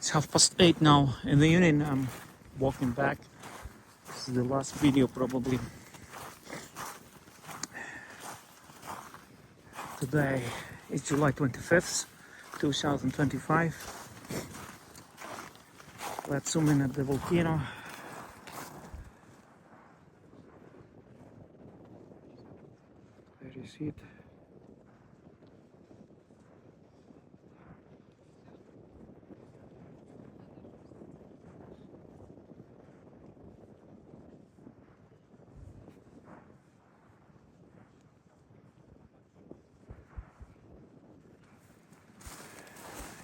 It's 8:30 now in the evening. I'm walking back. This is the last video probably. Today is July 25th, 2025. Let's zoom in at the volcano. There you see it.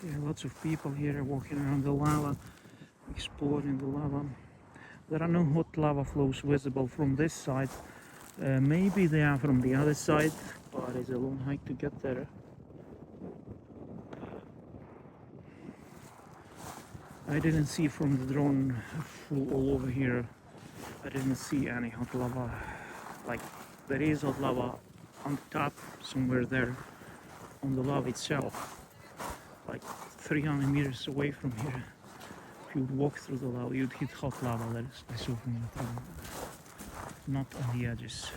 Yeah, lots of people here walking around the lava, exploring the lava. There are no hot lava flows visible from this side. Maybe they are from the other side, but it's a long hike to get there. I didn't see from the drone flew all over here. I didn't see any hot lava. Like there is hot lava on the top somewhere there on the lava itself. Like 300 meters away from here. If you would walk through the lava, you'd hit hot lava. That is, I saw from the drone. Not on the edges.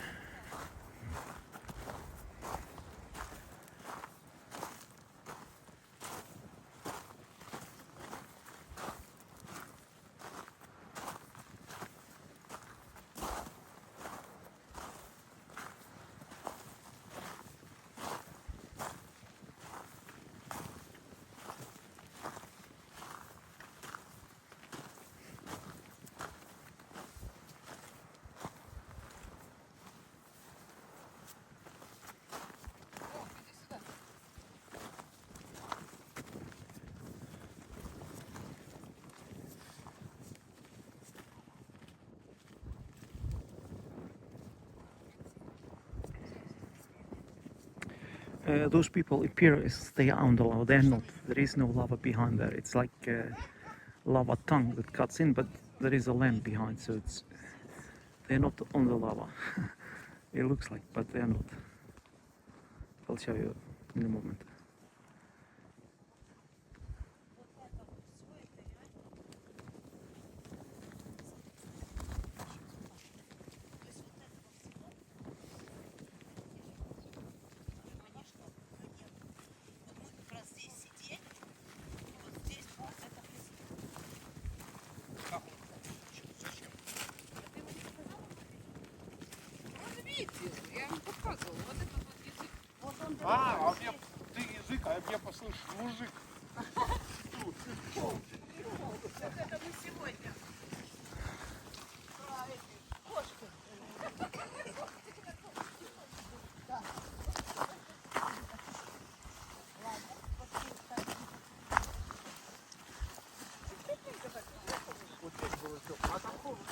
Those people appear as they are on the lava. They're not. There is no lava behind there. It's like a lava tongue that cuts in, but there is a land behind, so they're not on the lava. It looks like, but they're not. I'll show you in a moment. Я вам показывала. Вот этот вот язык. Вот он а мне ты язык, а я послышу мужик. Вот это мы сегодня. Про эти кошки. Вот здесь было все. А там холодно.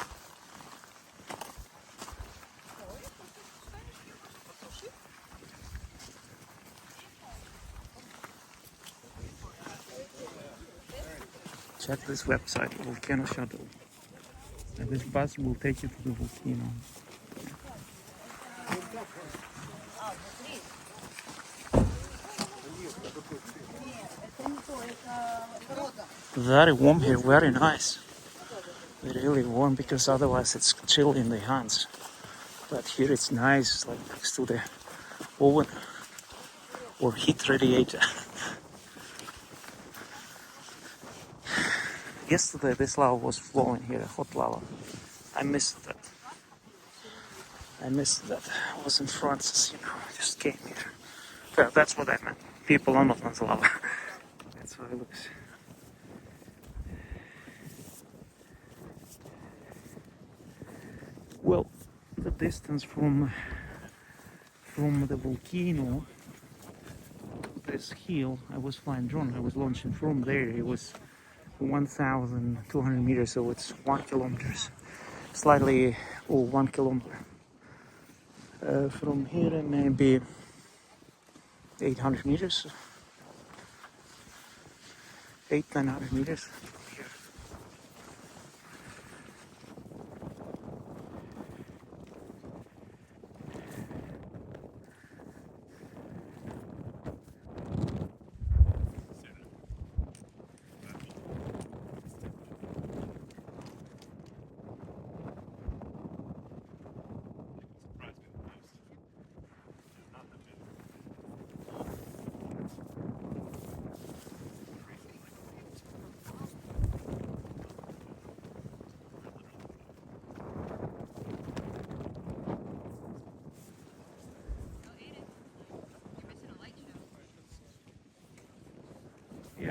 Check this website, Volcano Shuttle. And this bus will take you to the volcano. Very warm here, very nice. Really warm because otherwise it's chill in the hands. But here it's nice, like next to the oven or heat radiator. Yesterday this lava was flowing here, hot lava. I missed that. I was in France, I just came here. Well, that's what I meant. People are not on the lava. That's how it looks. Well, the distance from the volcano to this hill, I was flying drone. I was launching from there. It was 1,200 meters, so it's 1 kilometer. Slightly, 1 kilometer. From here, maybe 800 meters. 900 meters from here.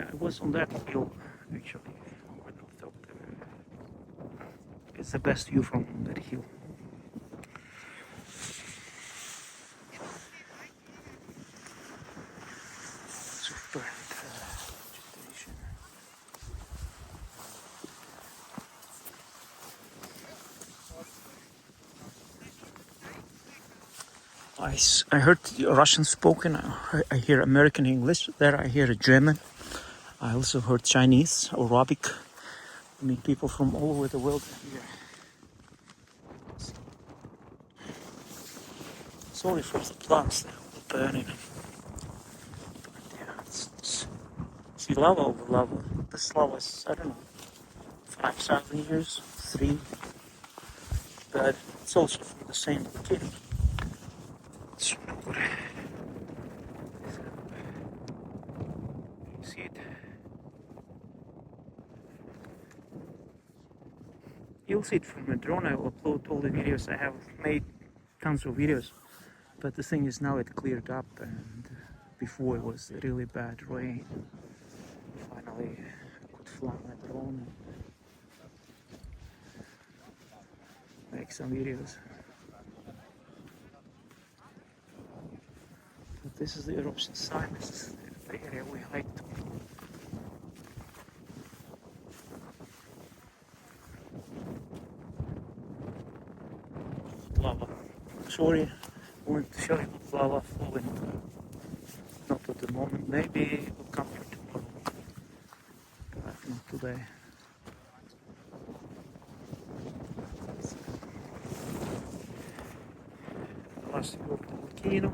Yeah, it was on that hill actually. Over the top there. It's the best view from that hill. Super vegetation. I heard Russian spoken. I hear American English. There I hear German. I also heard Chinese, Arabic. I mean, people from all over the world here. Sorry for the plants, they're all burning. But yeah, see, lava over lava. This lava is, I don't know, 5,000 years, 3. But it's also from the same volcano. Sundhnukur. You see it? You'll see it from the drone. I will upload all the videos. I have made tons of videos. But the thing is now it cleared up, and before it was really bad rain. Finally I could fly my drone and make some videos. But this is the eruption site. This is the area we hiked. Lava. Sorry, I wanted to show you lava flowing. Not at the moment. Maybe it will come here tomorrow. But not today. Last year of the volcano.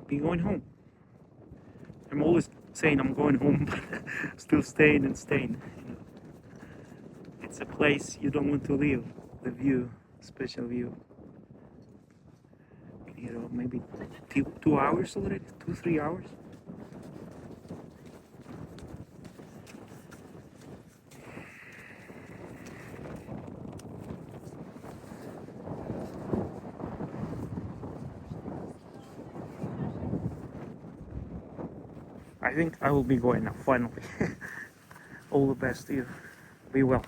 Be going home. I'm always saying I'm going home, but still staying and staying. You know, it's a place you don't want to leave. The view, special view. You know, maybe 2 hours already, 2-3 hours. I think I will be going now, finally. All the best to you. Be well.